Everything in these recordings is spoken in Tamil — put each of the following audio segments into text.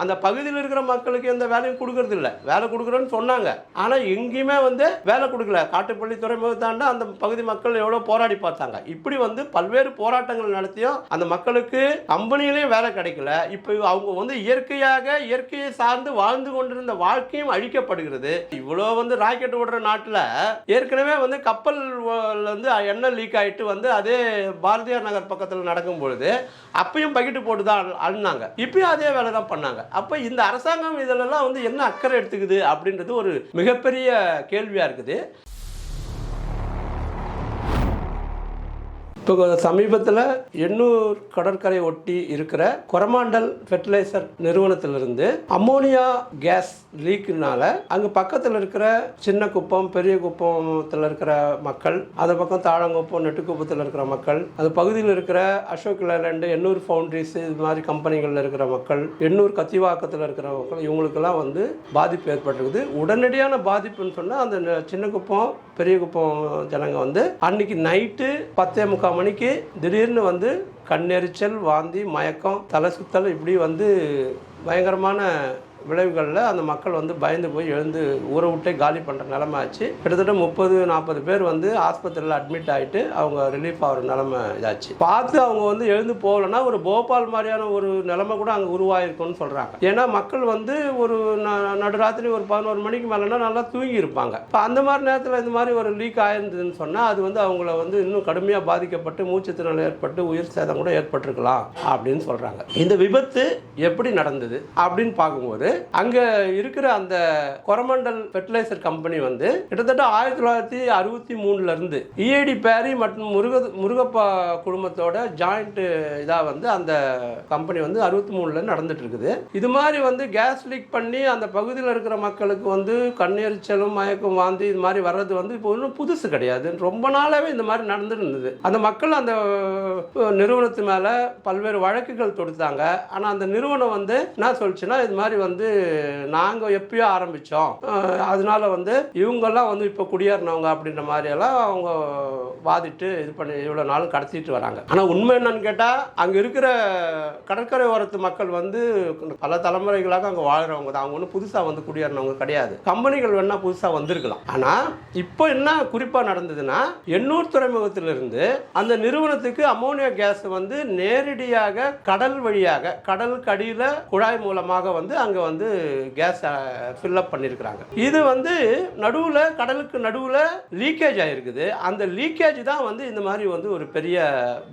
அந்த பகுதியில் இருக்கிற மக்களுக்கு எந்த வேலையும் கொடுக்கறது இல்லை. வேலை கொடுக்குறேன்னு சொன்னாங்க, ஆனால் எங்கேயுமே வந்து வேலை கொடுக்கல. காட்டுப்பள்ளி துறைமுகத்தாண்ட அந்த பகுதி மக்கள் எவ்வளோ போராடி பார்த்தாங்க. இப்படி வந்து பல்வேறு போராட்டங்கள் நடத்தியும் அந்த மக்களுக்கு கம்பெனியிலையும் வேலை கிடைக்கல. இப்போ அவங்க வந்து இயற்கையை சார்ந்து வாழ்ந்து கொண்டிருந்த வாழ்க்கையும் அழிக்கப்படுகிறது. இவ்வளோ வந்து ராக்கெட் ஓடுற நாட்டில் ஏற்கனவே வந்து கப்பல் வந்து எண்ணெய் லீக் ஆகிட்டு வந்து அதே பாரதியார் நகர் பக்கத்தில் நடக்கும் பொழுது அப்பயும் பக்கெட்டு போட்டு தான் அழுனாங்க. இப்பயும் அதே வேலை தான் பண்ணாங்க. அப்போ இந்த அரசாங்கம் இதிலெல்லாம் வந்து என்ன அக்கறை எடுத்துக்குது அப்படின்றது ஒரு மிகப்பெரிய கேள்வியாக இருக்குது. இப்போ சமீபத்தில் எண்ணூர் கடற்கரை ஒட்டி இருக்கிற கொரமாண்டல் ஃபெர்டிலைசர் நிறுவனத்திலிருந்து அம்மோனியா கேஸ் லீக்குனால அங்கே பக்கத்தில் இருக்கிற சின்ன குப்பம் பெரிய குப்பத்தில் இருக்கிற மக்கள், அது பக்கம் தாழங்குப்பம் நெட்டுக்குப்பத்தில் இருக்கிற மக்கள், அது பகுதியில் இருக்கிற அசோக் லேலண்டு எண்ணூர் ஃபவுண்ட்ரிஸ் இது மாதிரி கம்பெனிகளில் இருக்கிற மக்கள், எண்ணூர் கத்திவாக்கத்தில் இருக்கிற மக்கள், இவங்களுக்கெல்லாம் வந்து பாதிப்பு ஏற்பட்டிருக்குது. உடனடியான பாதிப்புன்னு சொன்னால் அந்த சின்ன குப்பம் பெரிய குப்பம் ஜனங்க வந்து அன்னைக்கு நைட்டு 10:45 மணிக்கு திடீர்னு வந்து கண்ணெரிச்சல், வாந்தி, மயக்கம், தலை சுத்தல், இப்படி வந்து பயங்கரமான விளைவுகளில் அந்த மக்கள் வந்து பயந்து போய் எழுந்து ஊரை விட்டே காலி பண்ணுற நிலைமை ஆச்சு. கிட்டத்தட்ட 30-40 பேர் வந்து ஆஸ்பத்திரியில் அட்மிட் ஆகிட்டு அவங்க ரிலீஃப் ஆகிற நிலைமை இதாச்சு. பார்த்து அவங்க வந்து எழுந்து போகலன்னா ஒரு போபால் மாதிரியான ஒரு நிலைமை கூட அங்கே உருவாயிருக்கும்னு சொல்கிறாங்க. ஏன்னா மக்கள் வந்து ஒரு நடுராத்திரி ஒரு 11 மணிக்கு மேலேனா நல்லா தூங்கி இருப்பாங்க. இப்போ அந்த மாதிரி நேரத்தில் இந்த மாதிரி ஒரு லீக் ஆயிருந்ததுன்னு சொன்னால் அது வந்து அவங்கள வந்து இன்னும் கடுமையாக பாதிக்கப்பட்டு மூச்சுத்திறல் ஏற்பட்டு உயிர் சேதம் கூட ஏற்பட்டிருக்கலாம் அப்படின்னு சொல்கிறாங்க. இந்த விபத்து எப்படி நடந்தது அப்படின்னு பார்க்கும்போது அங்க இருக்கிற அந்த கொரமண்டல் ஃபெர்டிலைசர் கம்பெனி வந்து கிட்டத்தட்ட 1963 இருந்து இஏடி பேரி மற்றும் முருகப்பா குடும்பத்தோட ஜாயிண்ட் இதா வந்து அந்த கம்பெனி வந்து 63ல நடந்துட்டு இருக்குது. இது மாதிரி வந்து கேஸ் லீக் பண்ணி அந்த பகுதியில் இருக்கிற மக்களுக்கு வந்து கண்ணெரிச்சலும் மயக்கம் வாந்தி இது மாதிரி வர்றது வந்து இப்போ ஒன்றும் புதுசு கிடையாது. ரொம்ப நாளாவே இந்த மாதிரி நடந்துட்டு இருந்தது. அந்த மக்கள் அந்த நிறுவனத்து மேல பல்வேறு வழக்குகள் தொடுத்தாங்க. ஆனால் அந்த நிறுவனம் வந்து என்ன சொல்லிச்சுன்னா இது மாதிரி வந்து நாங்கள் எப்பயோ ஆரம்பித்தோம், அதனால வந்து இவங்கெல்லாம் வந்து இப்போ குடியேறினவங்க அப்படின்ற மாதிரியெல்லாம் அவங்க வாதிட்டு இது பண்ணி இவ்வளோ நாள் கடத்திட்டு வராங்க. ஆனால் உண்மை என்னன்னு கேட்டால் அங்கே இருக்கிற கடற்கரை ஓரத்து மக்கள் வந்து பல தலைமுறைகளாக அங்கே வாழ்கிறவங்க தான். அவங்க ஒன்றும் புதுசாக வந்து குடியேறினவங்க கிடையாது. கம்பெனிகள் வேணால் புதுசாக வந்திருக்கலாம். ஆனால் இப்போ என்ன குறிப்பாக நடந்ததுன்னா எண்ணூர் துறைமுகத்திலிருந்து அந்த நிறுவனத்துக்கு அமோனியா கேஸ் வந்து நேரடியாக கடல் வழியாக கடலுக்கு அடியில் குழாய் மூலமாக வந்து அங்கே வந்து கேஸ் ஃபில்லப் பண்ணியிருக்கிறாங்க. இது வந்து நடுவில் கடலுக்கு நடுவில் லீக்கேஜ் ஆகிருக்குது. அந்த லீக்கேஜ் தான் வந்து இந்த மாதிரி வந்து ஒரு பெரிய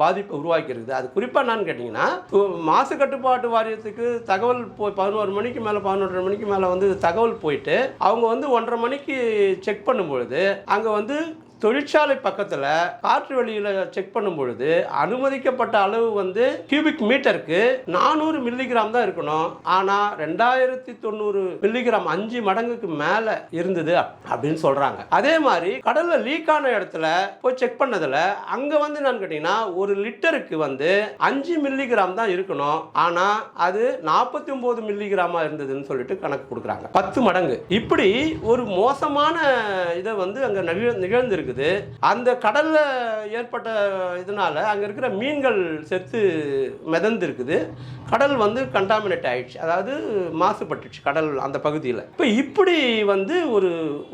பாதிப்பை உருவாக்கி இருக்குது. அது குறிப்பாக என்னன்னு கேட்டிங்கன்னா மாசு கட்டுப்பாட்டு வாரியத்துக்கு தகவல் போய் 11 மணிக்கு மேலே 11:30 மணிக்கு மேலே வந்து தகவல் போயிட்டு அவங்க வந்து 1:30 மணிக்கு செக் பண்ணும்பொழுது அங்கே வந்து தொழிற்சாலை பக்கத்தில் காற்று வெளியில் செக் பண்ணும் பொழுது அனுமதிக்கப்பட்ட அளவு வந்து கியூபிக் மீட்டருக்கு 400 மில்லிகிராம் தான் இருக்கணும். ஆனால் 2090 மில்லிகிராம் 5 மடங்குக்கு மேலே இருந்தது அப்படின்னு சொல்கிறாங்க. அதே மாதிரி கடலில் லீக் ஆன இடத்துல போய் செக் பண்ணதில் அங்கே வந்து நான் கேட்டிங்கன்னா 1 லிட்டருக்கு வந்து 5 மில்லிகிராம் தான் இருக்கணும். ஆனால் அது 49 மில்லிகிராமாக இருந்ததுன்னு சொல்லிட்டு கணக்கு கொடுக்குறாங்க. 10 மடங்கு. இப்படி ஒரு மோசமான இதை வந்து அங்கே நிகழ்ந்திருக்கு. அந்த கடல்ல ஏற்பட்ட இதனால அங்க இருக்கிற மீன்கள் செத்து மிதந்து இருக்குது. கடல் வந்து கண்டாமினேட் ஆயிடுச்சு, அதாவது மாசுபட்டுச்சு கடல் அந்த பகுதியில். இப்போ இப்படி வந்து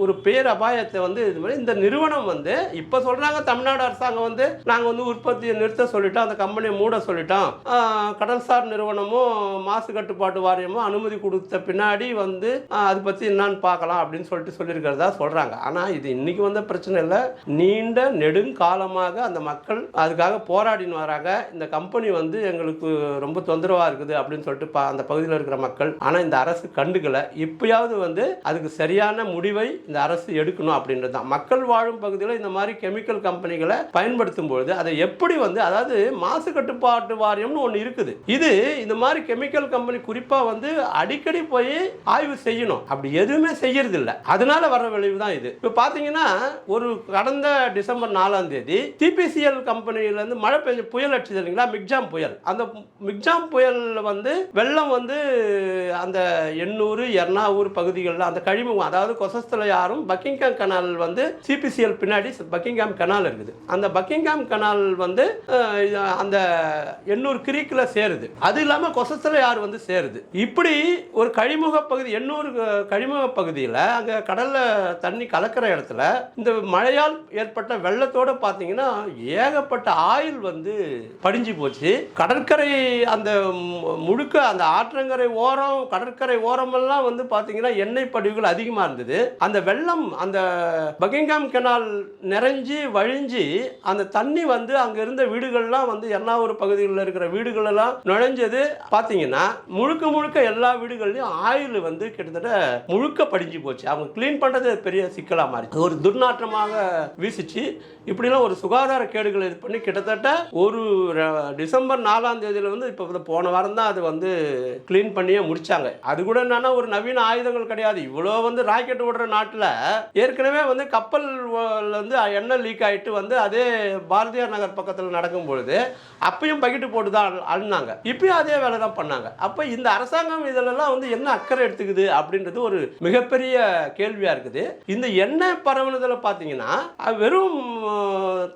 ஒரு பேர் அபாயத்தை வந்து இது மாதிரி இந்த நிறுவனம் வந்து இப்போ சொல்றாங்க தமிழ்நாடு அரசாங்கம் வந்து நாங்கள் வந்து உற்பத்தியை நிறுத்த சொல்லிட்டோம், அந்த கம்பெனியை மூட சொல்லிட்டோம், கடல்சார் நிறுவனமும் மாசு கட்டுப்பாட்டு வாரியமும் அனுமதி கொடுத்த பின்னாடி வந்து அதை பற்றி என்னன்னு பார்க்கலாம் அப்படின்னு சொல்லியிருக்கிறதா சொல்றாங்க. ஆனால் இது இன்னைக்கு வந்த பிரச்சனை இல்லை, நீண்ட நெடுங்காலமாக அந்த மக்கள் அதுக்காக போராடின்னு வராங்க. இந்த கம்பெனி வந்து எங்களுக்கு ரொம்ப தொந்தரவா இருக்குது அப்படின்னு சொல்லிட்டு அந்த பகுதியில் இருக்கிற மக்கள். ஆனால் இந்த அரசு கண்டுக்கல. இப்பயாவது வந்து அதுக்கு சரியான முடிவை இந்த அரசு எடுக்கணும் அப்படின்றது தான். மக்கள் வாழும் பகுதியில் இந்த மாதிரி கெமிக்கல் கம்பெனிகளை பயன்படுத்தும் பொழுது அதை எப்படி வந்து, அதாவது மாசு கட்டுப்பாட்டு வாரியம்னு ஒன்று இருக்குது, இது இந்த மாதிரி கெமிக்கல் கம்பெனி குறிப்பாக வந்து அடிக்கடி போய் ஆய்வு செய்யணும். அப்படி எதுவுமே செய்யறது இல்லை. அதனால வர விளைவு தான் இது. இப்போ பார்த்தீங்கன்னா ஒரு கடந்த டிசம்பர் 4ஆம் தேதி டிபிசிஎல் கம்பெனியிலேருந்து மழை பெஞ்சு புயல் அடிச்சது இல்லைங்களா, மிக்ஜாம் புயல். அந்த மிக்ஜாம் புயல் வந்து வெள்ளம் வந்து அந்த எண்ணூர் எர்ணாவூர் பகுதிகளில் அந்த கழிமுகம், அதாவது கொசஸ்தலையாரும் பக்கிங்ஹாம் கனால் வந்து சிபிசிஎல் பின்னாடி பக்கிங்ஹாம் கனால் இருக்குது. அந்த பக்கிங்ஹாம் கனால் வந்து அந்த எண்ணூர் கிரீக்கில் சேருது. அது இல்லாமல் கொசஸ்தலையாறு வந்து சேருது. இப்படி ஒரு கழிமுக பகுதி, எண்ணூர் கழிமுக பகுதியில் அங்கே கடலில் தண்ணி கலக்கிற இடத்துல இந்த மழையால் ஏற்பட்ட வெள்ளத்தோடு பார்த்தீங்கன்னா ஏகப்பட்ட ஆயில் வந்து படிஞ்சு போச்சு. கடற்கரை அந்த முழுக்க அந்த ஆற்றங்கரை ஓரம், கடற்கரை ஓரமெல்லாம் வந்து பார்த்தீங்கன்னா எண்ணெய் படிவுகள் அதிகமாக இருந்தது. அந்த வெள்ளம் அந்த பக்கிங்ஹாம் கனால் நிறைஞ்சி வழிஞ்சி அந்த தண்ணி வந்து அங்கே இருந்த வீடுகள்லாம் வந்து எர்ணாவூர் பகுதிகளில் இருக்கிற வீடுகளெல்லாம் நுழைஞ்சது. பார்த்தீங்கன்னா முழுக்க முழுக்க எல்லா வீடுகள்லையும் ஆயில் வந்து கிட்டத்தட்ட முழுக்க படிஞ்சு போச்சு. அவங்க கிளீன் பண்ணுறது பெரிய சிக்கலாக மாறி ஒரு துர்நாற்றமாக வீசிச்சு. இப்படிலாம் ஒரு சுகாதார கேடுகள் இது பண்ணி கிட்டத்தட்ட ஒரு டிசம்பர் 4ஆம் தேதியில் வந்து இப்போ போன வாரம் தான் அது வந்து கிளீன் பண்ணியே முடிச்சாங்க. அது கூட என்னன்னா ஒரு நவீன ஆயுதங்கள் கிடையாது. இவ்வளோ வந்து ராக்கெட் விடுற நாட்டில் ஏற்கனவே வந்து கப்பல் வந்து எண்ணெய் லீக் ஆகிட்டு வந்து அதே பாரதியார் நகர் பக்கத்தில் நடக்கும் பொழுது அப்பயும் பக்கெட்டு போட்டு தான் அழுனாங்க. இப்பயும் அதே வேலை தான் பண்ணாங்க. அப்போ இந்த அரசாங்கம் இதிலெல்லாம் வந்து என்ன அக்கறை எடுத்துக்குது அப்படின்றது ஒரு மிகப்பெரிய கேள்வியாக இருக்குது. இந்த எண்ணெய் பரவுனதில் பார்த்தீங்கன்னா வெறும்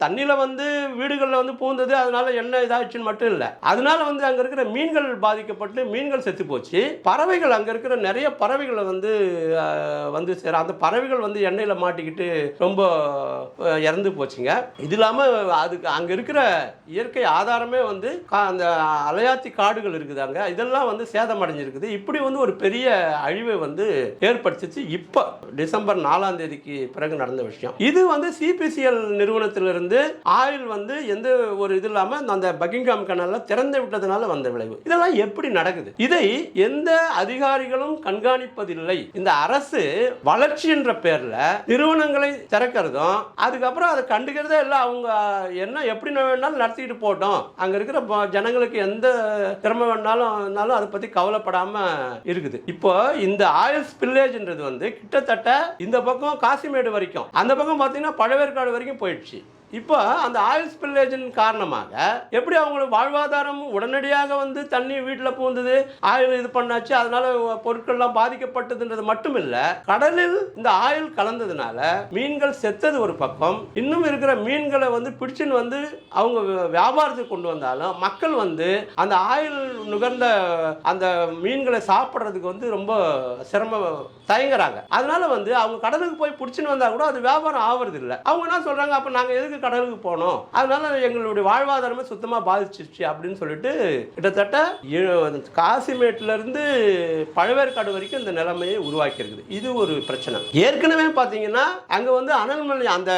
தண்ணியில் வந்து வீடுகளில் வந்து பூந்தது, அதனால எண்ணெய் இதாச்சுன்னு மட்டும் இல்லை, அதனால வந்து அங்கே இருக்கிற மீன்கள் பாதிக்கப்பட்டு மீன்கள் செத்து போச்சு. பறவைகள், அங்கே இருக்கிற நிறைய பறவைகளை வந்து வந்து சேர அந்த பறவைகள் வந்து எண்ணெயில் மாட்டிக்கிட்டு ரொம்ப இறந்து போச்சுங்க. இது இல்லாமல் அதுக்கு அங்கே இருக்கிற இயற்கை ஆதாரமே வந்து அந்த அலையாத்தி காடுகள் இருக்குது, அங்கே இதெல்லாம் வந்து சேதமடைஞ்சிருக்குது. இப்படி வந்து ஒரு பெரிய அழிவை வந்து ஏற்படுத்திச்சு. இப்போ டிசம்பர் 4ஆம் தேதிக்கு பிறகு நடந்த விஷயம் இது. வந்து சிபிசிஎல் நிறுவனத்திலிருந்து ஆயில் வந்து எந்த ஒரு இது இல்லாமல் அந்த பக்கிங்ஹாம் கனால திறந்து விட்டதுனால வந்த விளைவு. இதெல்லாம் எப்படி நடக்குது? இதை எந்த அதிகாரிகளும் கண்காணிப்பதில்லை. இந்த அரசு வளர்ச்சி என்ற பேர்ல நிறுவனங்களை திறக்கிறதும் அதுக்கப்புறம் அதை கண்டுக்கிறதே இல்லை. அவங்க என்ன எப்படி வேணாலும் நடத்திட்டு போட்டோம், அங்க இருக்கிற ஜனங்களுக்கு எந்த திறமை வேணாலும் அதை பத்தி கவலைப்படாம இருக்குது. இப்போ இந்த ஆயில் ஸ்பில்லேஜ்ன்றது வந்து கிட்டத்தட்ட இந்த பக்கம் காசிமேடு வரைக்கும், அந்த பக்கம் பார்த்தீங்கன்னா பழவேற்காடு வரைக்கும் போயிடுச்சு. இப்போ அந்த ஆயில் ஸ்பில்லேஜின் காரணமாக எப்படி அவங்களுக்கு வாழ்வாதாரம் உடனடியாக வந்து தண்ணி வீட்டில் பூந்தது, ஆயில் இது பண்ணாச்சு, அதனால பொருட்கள்லாம் பாதிக்கப்பட்டதுன்றது மட்டும் இல்லை, கடலில் இந்த ஆயில் கலந்ததுனால மீன்கள் செத்தது ஒரு பக்கம். இன்னும் இருக்கிற மீன்களை வந்து பிடிச்சின்னு வந்து அவங்க வியாபாரத்துக்கு கொண்டு வந்தாலும் மக்கள் வந்து அந்த ஆயில் நுகர்ந்த அந்த மீன்களை சாப்பிட்றதுக்கு வந்து ரொம்ப தயங்குறாங்க. அதனால வந்து அவங்க கடலுக்கு போய் பிடிச்சின்னு வந்தா கூட அது வியாபாரம் ஆகிறது இல்லை. அவங்க என்ன சொல்றாங்க, அப்போ நாங்கள் எதுக்கு கடலுக்கு போனோம், அதனால எங்களுடைய வாழ்வாதாரமே சுத்தமாக பாதிச்சிருச்சு அப்படின்னு சொல்லிட்டு கிட்டத்தட்ட காசிமேட்ல இருந்து பழவேற்காடு வரைக்கும் இந்த நிலைமையை உருவாக்கி இருக்குது. இது ஒரு பிரச்சனை. ஏற்கனவே பார்த்தீங்கன்னா அங்க வந்து அனல் மின் நிலையம், அந்த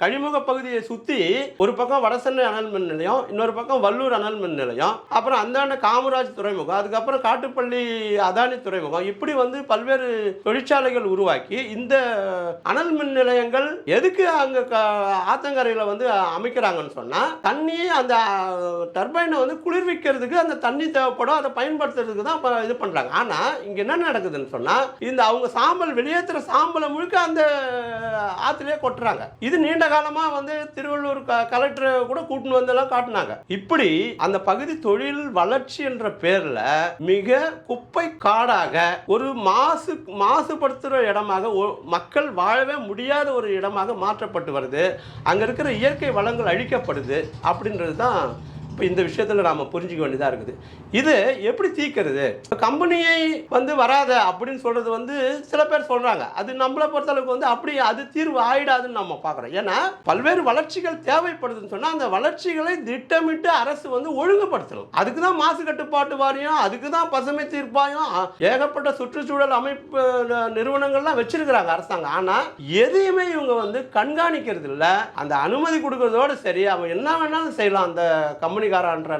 கழிமுக பகுதியை சுற்றி ஒரு பக்கம் வடசென்னை அனல் மின் நிலையம், இன்னொரு பக்கம் வல்லூர் அனல் மின் நிலையம், அப்புறம் அந்தாண்ட காமராஜ் துறைமுகம், அதுக்கப்புறம் காட்டுப்பள்ளி அதானி துறைமுகம், இப்படி வந்து பல்வேறு தொழிற்சாலைகள் உருவாக்கி இந்த அனல் மின் நிலையங்கள் எதுக்கு அங்க ஆத்தங்கரையில் வந்து அமைக்கிறாங்கன்னு சொன்னா தண்ணி அந்த டர்பைனை வந்து குளிர்விக்கிறதுக்கு அந்த தண்ணி தேவைப்படும், அதை பயன்படுத்துறதுக்கு தான் இது பண்றாங்க. ஆனா இங்க என்ன நடக்குதுன்னு சொன்னா இந்த அவங்க சாம்பல் வெளியேற்றுற சாம்பலை முழுக்க அந்த ஆத்திலே கொட்டுறாங்க. இது நீண்ட காலமா வந்து திருவள்ளூர் கலெக்டர் கூட கூட்டின்னு வந்தெல்லாம் காட்டினாங்க. இப்படி அந்த பகுதி தொழில் வளர்ச்சி என்ற பேர்ல மிக குப்பை காடாக ஒரு மாசுபடுத்துகிற இடமாக மக்கள் வாழவே முடியாத ஒரு இடமாக மாற்றப்பட்டு வருது. அங்கே இருக்கிற இயற்கை வளங்கள் அழிக்கப்படுது அப்படின்றது தான் இப்போ இந்த விஷயத்தில் நாம் புரிஞ்சிக்க வேண்டியதாக இருக்குது. இது எப்படி தீர்க்கிறது? கம்பெனியை வந்து வராத அப்படின்னு சொல்கிறது வந்து சில பேர் சொல்கிறாங்க. அது நம்மளை பொறுத்தளவுக்கு வந்து அப்படி அது தீர்வு ஆயிடாதுன்னு நம்ம பார்க்குறோம். ஏன்னா பல்வேறு வளர்ச்சிகள் தேவைப்படுதுன்னு சொன்னால் அந்த வளர்ச்சிகளை திட்டமிட்டு அரசு வந்து ஒழுங்குபடுத்தணும். அதுக்கு தான் மாசு கட்டுப்பாட்டு வாரியம், அதுக்கு தான் பசுமை தீர்ப்பாயம், ஏகப்பட்ட சுற்றுச்சூழல் அமைப்பு நிறுவனங்கள்லாம் வச்சிருக்கிறாங்க அரசாங்கம். ஆனால் எதையுமே இவங்க வந்து கண்காணிக்கிறது இல்லை. அந்த அனுமதி கொடுக்கறதோடு சரி, அவன் என்ன வேணாலும் செய்யலாம் அந்த கம்பெனிக்காரன்ற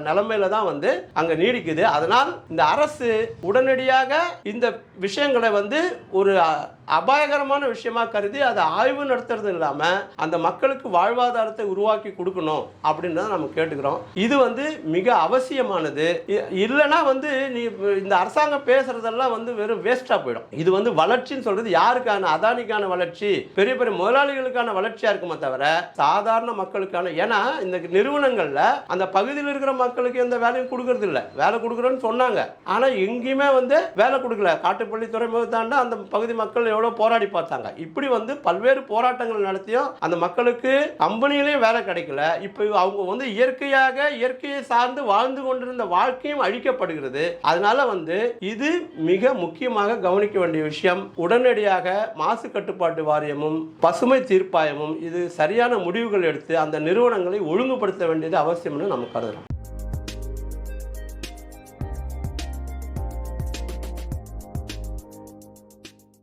நிலைமையில தான் வந்து அங்க நீடிக்குது. அதனால் இந்த அரசு உடனடியாக இந்த விஷயங்களை வந்து ஒரு அபாயகரமான விஷயமா கருதி அதை ஆய்வு நடத்துறது இல்லாமல் அந்த மக்களுக்கு வாழ்வாதாரத்தை உருவாக்கி கொடுக்கணும் அப்படின்றத நம்ம கேட்டுக்கிறோம். இது மிக அவசியமானது. இல்லைன்னா நீ இந்த அரசாங்கம் பேசுறதெல்லாம் வெறும் வேஸ்டா போயிடும். இது வளர்ச்சின்னு சொல்றது யாருக்கான? அதானிக்கான வளர்ச்சி, பெரிய பெரிய முதலாளிகளுக்கான வளர்ச்சியா இருக்குமே தவிர சாதாரண மக்களுக்கான. ஏன்னா இந்த நிறுவனங்கள்ல அந்த பகுதியில் இருக்கிற மக்களுக்கு எந்த வேலையும் கொடுக்கறது இல்லை. வேலை கொடுக்குறோன்னு சொன்னாங்க, ஆனா எங்கேயுமே வேலை கொடுக்கல. காட்டுப்பள்ளி துறைமுகத்தாண்ட அந்த பகுதி மக்கள் எவ்வளவு போராடி பார்த்தாங்க. இப்படி பல்வேறு போராட்டங்கள் நடத்தியும் அந்த மக்களுக்கு கம்பெனியிலையும் வேலை கிடைக்கல. இப்போ அவங்க இயற்கையை சார்ந்து வாழ்ந்து கொண்டிருந்த வாழ்க்கையும் அழிக்கப்படுகிறது. அதனால இது மிக முக்கியமாக கவனிக்க வேண்டிய விஷயம். உடனடியாக மாசு கட்டுப்பாட்டு வாரியமும் பசுமை தீர்ப்பாயமும் இது சரியான முடிவுகள் எடுத்து அந்த நிறுவனங்களை ஒழுங்குபடுத்த வேண்டியது அவசியம்னு நம்ம கருதுறோம்.